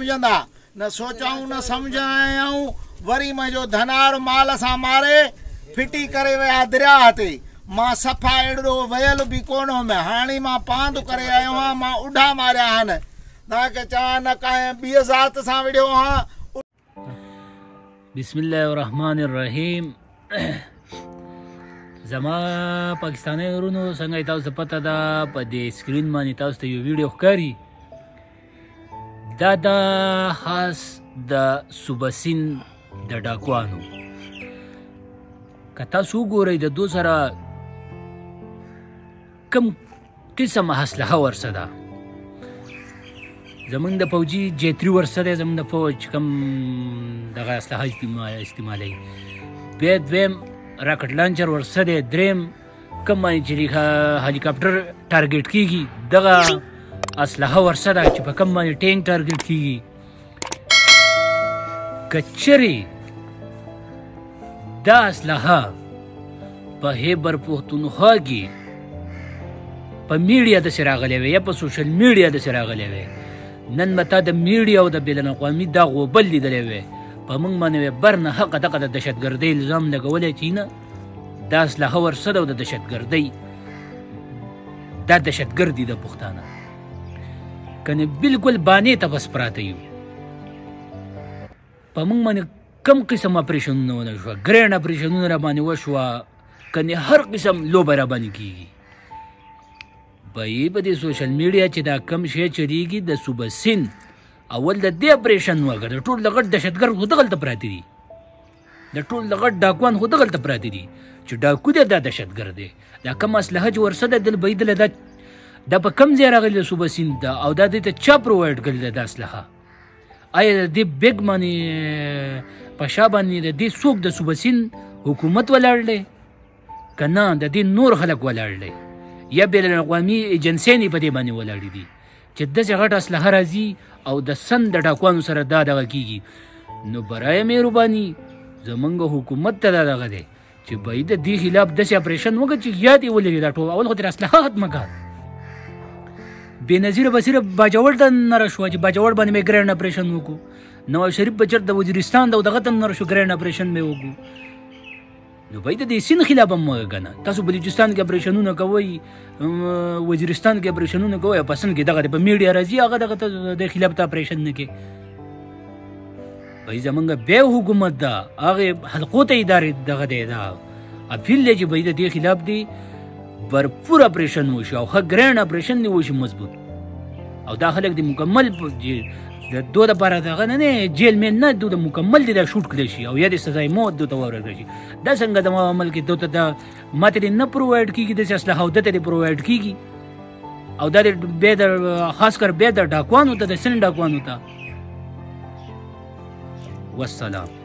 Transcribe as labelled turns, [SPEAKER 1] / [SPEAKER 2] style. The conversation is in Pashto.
[SPEAKER 1] सम्झंदा न सोचाऊं न सम्झायूं वरी मुंहिंजो धनार माल सां मारे फिटी करे विया दरिया ते मां सफ़ा अहिड़ो वयल बि कोन हुउमि हाणे मां पांधु करे आयो आहियां मां उॾा मारिया आहिनि तव्हांखे चवां न कंहिं ॿी ज़ात सां विड़ियो आहियां।
[SPEAKER 2] बिस्मिल्लाहिर्रहमानिर्रहीम। زما پاکستاني ورونو څنګه تاسو ته پته ده په دې سکرین باندې تاسو ته یو ویډیو ښکاري دا د خاص د صوبه سیند د ډاکوانو که تاسو وګورئ د دو سره کوم قسم اسلحه ورسره ده زمونږ د فوجي جیتري ورسره دی زمونږ د فوج کوم دغه اسلحه استعمالوي بیا دویم راکټ لانچر ورسره دی دریم کوم باندې چې هلیکاپټر ټارګېټ کېږي دغه اسلحه ورسره ده چې په کوم باندې ټینک ټارګېټ کېږي که چېرې دا اسلحه په خیبر پښتونخوا کې په میډیا داسې راغلی وی یا په سوشل میډیا داسې راغلی وی نن به تا د میډیا او د بین الاقوامي دا غوبل لیدلی وی په موږ باندې بر نه حقه دغه د دهشتګردۍ الزام لګولی چې نه دا اسلحه ورسره او د دهشتګردۍ دا دهشتګرد دي د پښتانه کنې بلکل بانې ته بس پراته یو په موږ باندې کم قسم اپریشنونه ونه شوه ګرینډ اپریشنونه را باندې وشوه کنې هر قسم لوبه را باندې کېږي په دې سوشل میډیا چې دا کم شی چلیږي د صوبه سیند اول د دې اپریشن وکړه د ټول د غټ دهشتګرد خو دغلته پراته دي د ټول د غټ ډاکوان خو دغلته پراته دي چې ډاکو دی دا دهشتګرد دی دا کم اسلحه چې ورسره دل بهیدله دا په کم ځای راغلې د صوبه سیند ده او دا دې ته چا پرووایډ کړې ده دا اسلحه آیا د دې بیګ باندې په شا باندې د دې څوک د صوبه سیند حکومت ولاړ دی که نه د دې نور خلک ولاړ دی یا بین الاقوامي ایجنسیانې په دې باندې ولاړې دي چې داسې غټ اسلحه راځي او د سند د ډاکوانو سره دا دغه کېږي نو برای مهرباني زمونږ حکومت ته دا دغه دی چې باید د دې خلاف داسې اپریشن وکړه چې یاد یې ولري دا ټول اول خو ترې اسلحه ختمه کړه بېنظیره به صرف باجوړ ته نه راشوه چې باجوړ باندې مې ګرینډ اپریشن وکړو نواز شریف به چېرته د وزیرستان د دغه ته نه راشو ګرینډ اپریشن مې وکړو نو باید د دې سیند خلاف هم وکړه نه تاسو بلوچستان کې اپریشنونه کوئ وزیرستان کې اپریشنونه کوئ او په سند کې دغه په میډیا راځي هغه دغه ته د خلاف ته اپریشن نه کوي باید زمونږ بیا حکومت ده هغې حلقو ته ادارې دغه دی دا اپیل دی چې باید د دې خلاف دی भरपूर ऑपरेशन وشي او ښه ګرینډ اپریشن دی وشي مضبوط او دا خلک د مکمل د دوه لپاره دغه نه جیل مین نه د مکمل دی دا شوټ کړی شي او یا د سزای موت دوته ورکړي شي دا څنګه د عمل کې دوته دا ماته نه پرووایډ کیږي د اسلحه او دته پرووایډ کیږي او دا به د خاص کر به د ډاکوانو ته د سن ډاکوانو ته والسلام